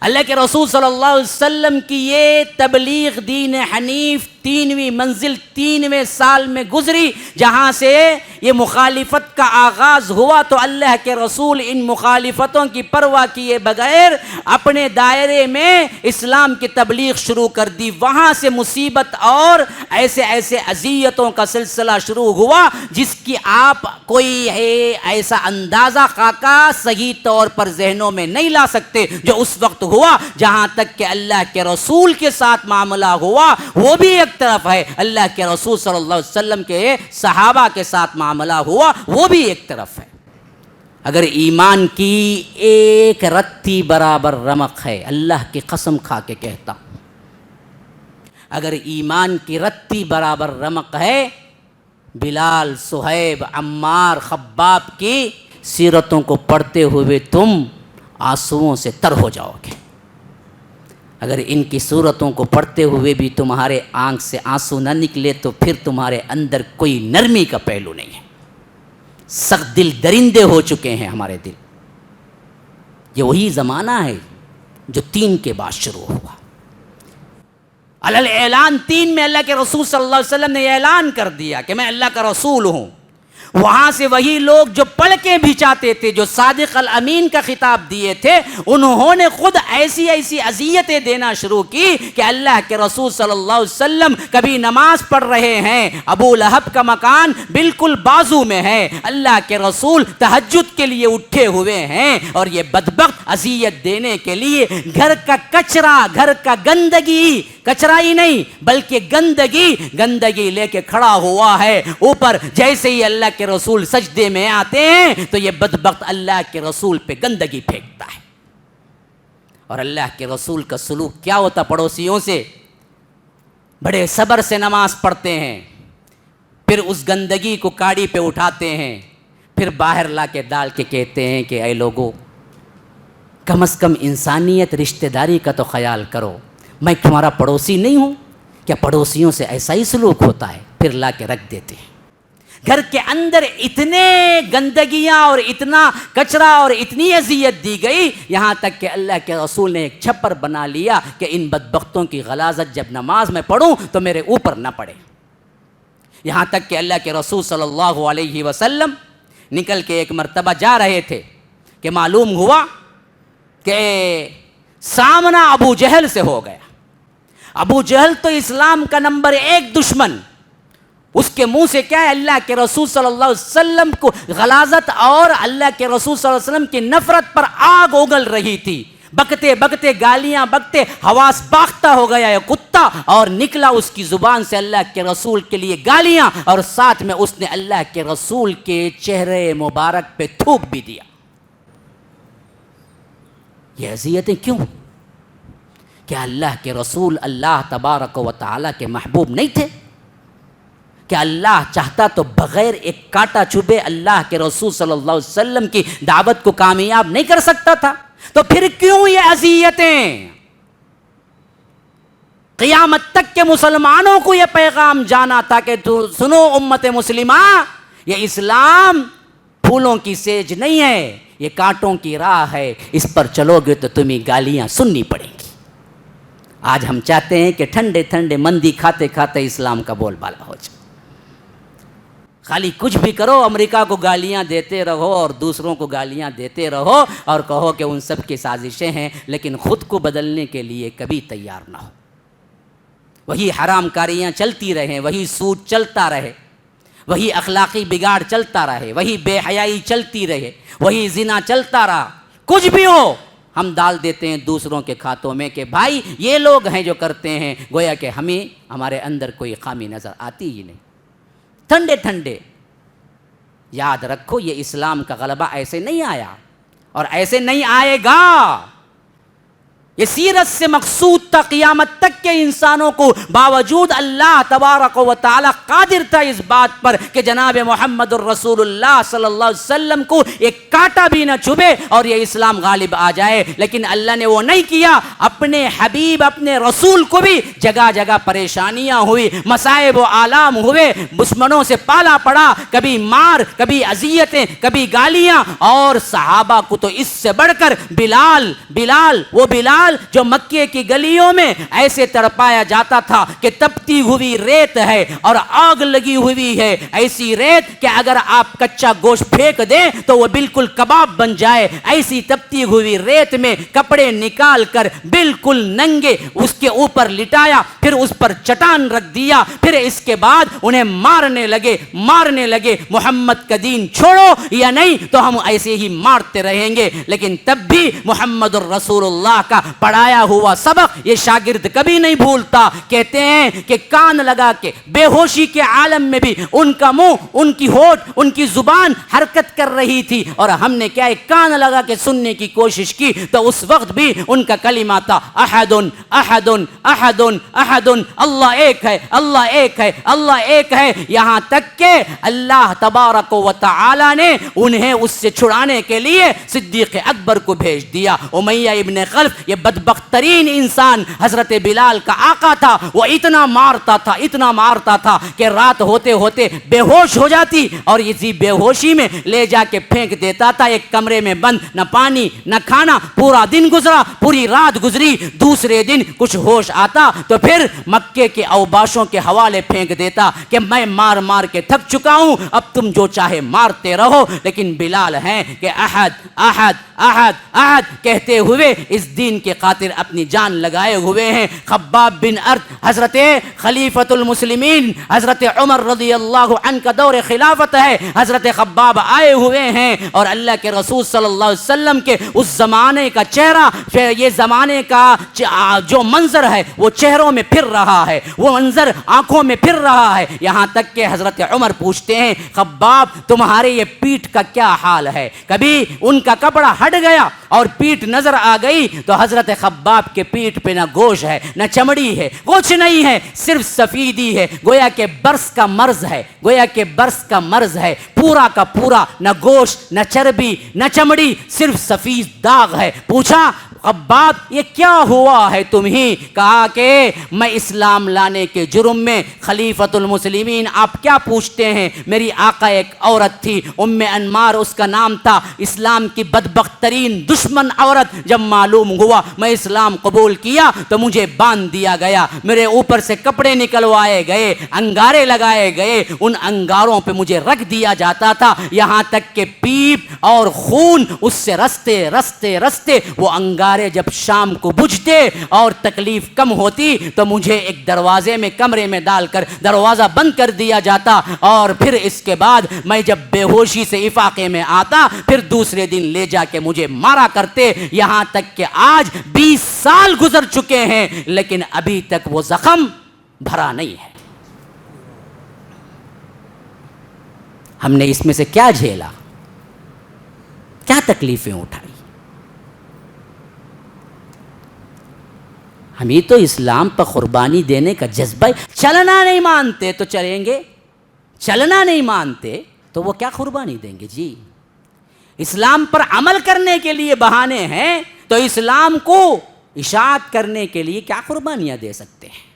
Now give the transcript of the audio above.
اللہ کے رسول صلی اللہ علیہ وسلم کی یہ تبلیغ دین حنیف 3ویں منزل 3ویں سال میں گزری، جہاں سے یہ مخالفت کا آغاز ہوا تو اللہ کے رسول ان مخالفتوں کی پرواہ کیے بغیر اپنے دائرے میں اسلام کی تبلیغ شروع کر دی۔ وہاں سے مصیبت اور ایسے اذیتوں کا سلسلہ شروع ہوا جس کی آپ کوئی ایسا اندازہ خاکہ صحیح طور پر ذہنوں میں نہیں لا سکتے جو اس وقت ہوا۔ جہاں تک کہ اللہ کے رسول کے ساتھ معاملہ ہوا وہ بھی ایک طرف ہے، اللہ کے رسول صلی اللہ علیہ وسلم کے صحابہ کے ساتھ معاملہ ہوا وہ بھی ایک طرف ہے۔ اگر ایمان کی ایک رتی برابر رمق ہے، اللہ کی قسم کھا کے کہتا ہوں، اگر ایمان کی رتی برابر رمق ہے، بلال، صہیب، عمار، خباب کی سیرتوں کو پڑھتے ہوئے تم آنسوؤں سے تر ہو جاؤ گے۔ اگر ان کی صورتوں کو پڑھتے ہوئے بھی تمہارے آنکھ سے آنسو نہ نکلے تو پھر تمہارے اندر کوئی نرمی کا پہلو نہیں ہے۔ سخت دل درندے ہو چکے ہیں ہمارے دل۔ یہ وہی زمانہ ہے جو 3 کے بعد شروع ہوا۔ علل اعلان 3 میں اللہ کے رسول صلی اللہ علیہ وسلم نے اعلان کر دیا کہ میں اللہ کا رسول ہوں۔ وہاں سے وہی لوگ جو پڑھ کے بھی چاہتے تھے، جو صادق الامین کا خطاب دیے تھے، انہوں نے خود ایسی اذیتیں دینا شروع کی کہ اللہ کے رسول صلی اللہ علیہ وسلم کبھی نماز پڑھ رہے ہیں، ابو لہب کا مکان بالکل بازو میں ہے، اللہ کے رسول تہجد کے لیے اٹھے ہوئے ہیں، اور یہ بدبخت اذیت دینے کے لیے گھر کا کچرا، گھر کا گندگی، کچرا ہی نہیں بلکہ گندگی لے کے کھڑا ہوا ہے اوپر۔ جیسے ہی اللہ کے رسول سجدے میں آتے ہیں تو یہ بدبخت اللہ کے رسول پہ گندگی پھینکتا ہے۔ اور اللہ کے رسول کا سلوک کیا ہوتا پڑوسیوں سے؟ بڑے صبر سے نماز پڑھتے ہیں، پھر اس گندگی کو کاڑی پہ اٹھاتے ہیں، پھر باہر لا کے ڈال کے کہتے ہیں کہ اے لوگوں، کم از کم انسانیت، رشتہ داری کا تو خیال کرو، میں تمہارا پڑوسی نہیں ہوں کیا؟ پڑوسیوں سے ایسا ہی سلوک ہوتا ہے، پھر لا کے رکھ دیتے ہیں۔ گھر کے اندر اتنے گندگیاں اور اتنا کچرا اور اتنی اذیت دی گئی، یہاں تک کہ اللہ کے رسول نے ایک چھپر بنا لیا کہ ان بدبختوں کی غلاظت جب نماز میں پڑھوں تو میرے اوپر نہ پڑے۔ یہاں تک کہ اللہ کے رسول صلی اللہ علیہ وسلم نکل کے ایک مرتبہ جا رہے تھے کہ معلوم ہوا کہ سامنا ابو جہل سے ہو گیا۔ ابو جہل تو اسلام کا نمبر 1 دشمن، اس کے منہ سے کیا ہے؟ اللہ کے رسول صلی اللہ علیہ وسلم کو غلاظت اور اللہ کے رسول صلی اللہ علیہ وسلم کی نفرت پر آگ اگل رہی تھی۔ بکتے بکتے گالیاں بکتے حواس باختہ ہو گیا ہے کتا، اور نکلا اس کی زبان سے اللہ کے رسول کے لیے گالیاں، اور ساتھ میں اس نے اللہ کے رسول کے چہرے مبارک پہ تھوک بھی دیا۔ یہ اذیتیں کیوں؟ کیا اللہ کے رسول اللہ تبارک و تعالیٰ کے محبوب نہیں تھے؟ کہ اللہ چاہتا تو بغیر ایک کانٹا چبھے اللہ کے رسول صلی اللہ علیہ وسلم کی دعوت کو کامیاب نہیں کر سکتا تھا؟ تو پھر کیوں یہ اذیتیں؟ قیامت تک کے مسلمانوں کو یہ پیغام جانا تھا کہ سنو امت مسلمہ، یہ اسلام پھولوں کی سیج نہیں ہے، یہ کانٹوں کی راہ ہے، اس پر چلو گے تو تمہیں گالیاں سننی پڑیں گی۔ آج ہم چاہتے ہیں کہ ٹھنڈے ٹھنڈے مندی کھاتے کھاتے اسلام کا بول بالا ہو جائے۔ خالی کچھ بھی کرو، امریکہ کو گالیاں دیتے رہو اور دوسروں کو گالیاں دیتے رہو اور کہو کہ ان سب کی سازشیں ہیں، لیکن خود کو بدلنے کے لیے کبھی تیار نہ ہو۔ وہی حرام کاریاں چلتی رہیں، وہی سود چلتا رہے، وہی اخلاقی بگاڑ چلتا رہے، وہی بے حیائی چلتی رہے، وہی زنا چلتا رہا، کچھ بھی ہو ہم ڈال دیتے ہیں دوسروں کے کھاتوں میں کہ بھائی یہ لوگ ہیں جو کرتے ہیں، گویا کہ ہمارے اندر کوئی خامی نظر آتی ہی نہیں۔ ٹھنڈے ٹھنڈے یاد رکھو، یہ اسلام کا غلبہ ایسے نہیں آیا اور ایسے نہیں آئے گا۔ یہ سیرت سے مقصود تھا قیامت تک کے انسانوں کو، باوجود اللہ تبارک و تعالی قادر تھا اس بات پر کہ جناب محمد الرسول اللہ صلی اللہ علیہ وسلم کو ایک کانٹا بھی نہ چبھے اور یہ اسلام غالب آ جائے، لیکن اللہ نے وہ نہیں کیا۔ اپنے حبیب، اپنے رسول کو بھی جگہ جگہ پریشانیاں ہوئی، مصائب و آلام ہوئے، دشمنوں سے پالا پڑا، کبھی مار، کبھی اذیتیں، کبھی گالیاں، اور صحابہ کو تو اس سے بڑھ کر بلال وہ بلال بلال جو مکے کی گلیوں میں ایسے تڑپایا جاتا تھا کہ تپتی ہوئی ریت ہے اور آگ لگی ہوئی ہے، ایسی ریت کہ اگر آپ کچا گوشت پھینک دیں تو وہ بالکل کباب بن جائے، ایسی تپتی ہوئی ریت میں کپڑے نکال کر بالکل ننگے اس کے اوپر لٹایا، پھر اس پر چٹان رکھ دیا، پھر اس کے بعد انہیں مارنے لگے محمد کا دین چھوڑو یا نہیں تو ہم ایسے ہی مارتے رہیں گے۔ لیکن تب بھی محمد الرسول اللہ کا پڑھایا ہوا سبق یہ شاگرد کبھی نہیں بھولتا۔ کہتے ہیں کہ کان لگا کے بے ہوشی کے عالم میں بھی ان کا منہ، ان کی ہونٹ، ان کی زبان حرکت کر رہی تھی، اور ہم نے کیا ہے کان لگا کے سننے کی کوشش کی تو اس وقت بھی ان کا کلمہ تھا احد احد احد احد، اللہ ایک ہے، اللہ ایک ہے، اللہ ایک ہے، یہاں تک کہ اللہ تبارک و تعالی نے انہیں اس سے چھڑانے کے لیے صدیق اکبر کو بھیج دیا۔ امیہ ابن خلف یہ بدبخت ترین انسان حضرت بلال کا آقا تھا، وہ اتنا مارتا تھا کہ رات ہوتے ہوتے بے ہوش ہو جاتی اور اسی بے ہوشی میں لے جا کے پھینک دیتا تھا ایک کمرے میں بند، نہ پانی نہ کھانا، پورا دن گزرا، پوری رات گزری، دوسرے دن کچھ ہوش آتا تو پھر مکے کے اوباشوں کے حوالے پھینک دیتا کہ میں مار مار کے تھک چکا ہوں، اب تم جو چاہے مارتے رہو۔ لیکن بلال ہیں کہ احد احد احد احد کہتے ہوئے اس دین کے خاطر اپنی جان لگائے ہوئے ہیں۔ خباب بن ارد حضرت خلیفۃ المسلمین حضرت عمر رضی اللہ عنہ کا دور خلافت ہے، حضرت خباب آئے ہوئے ہیں اور اللہ کے رسول صلی اللہ علیہ وسلم کے اس زمانے کا چہرہ، یہ زمانے کا جو منظر ہے وہ چہروں میں پھر رہا ہے، وہ منظر آنکھوں میں پھر رہا ہے، یہاں تک کہ حضرت عمر پوچھتے ہیں خباب تمہارے یہ پیٹھ کا کیا حال ہے؟ کبھی ان کا کپڑا ہٹ گیا اور پیٹھ نظر آ گئی تو حضرت خباب کے پیٹھ پہ نہ گوشت ہے نہ چمڑی ہے، کچھ نہیں ہے، صرف سفیدی ہے، گویا کہ برس کا مرض ہے، پورا کا پورا، نہ گوشت نہ چربی نہ چمڑی، صرف سفید داغ ہے۔ پوچھا خباب یہ کیا ہوا ہے تمہیں؟ کہا کہ میں اسلام لانے کے جرم میں خلیفۃ المسلمین آپ کیا پوچھتے ہیں، میری آقا ایک عورت تھی ام انمار اس کا نام تھا، اسلام کی بدبخت ترین دشمن عورت، جب معلوم ہوا میں اسلام قبول کیا تو مجھے باندھ دیا گیا، میرے اوپر سے کپڑے نکلوائے گئے، انگارے لگائے گئے، ان انگاروں پہ مجھے رکھ دیا جاتا تھا، یہاں تک کہ پیپ اور خون اس سے رستے وہ انگار جب شام کو بجھتے اور تکلیف کم ہوتی تو مجھے ایک دروازے میں کمرے میں ڈال کر دروازہ بند کر دیا جاتا، اور پھر اس کے بعد میں جب بے ہوشی سے افاقے میں آتا پھر دوسرے دن لے جا کے مجھے مارا کرتے، یہاں تک کہ آج 20 سال گزر چکے ہیں لیکن ابھی تک وہ زخم بھرا نہیں ہے۔ ہم نے اس میں سے کیا جھیلا، کیا تکلیفیں اٹھائی؟ ہم ہی تو اسلام پر قربانی دینے کا جذبہ، چلنا نہیں مانتے تو چلیں گے، چلنا نہیں مانتے تو وہ کیا قربانی دیں گے؟ جی اسلام پر عمل کرنے کے لیے بہانے ہیں تو اسلام کو اشاعت کرنے کے لیے کیا قربانیاں دے سکتے ہیں؟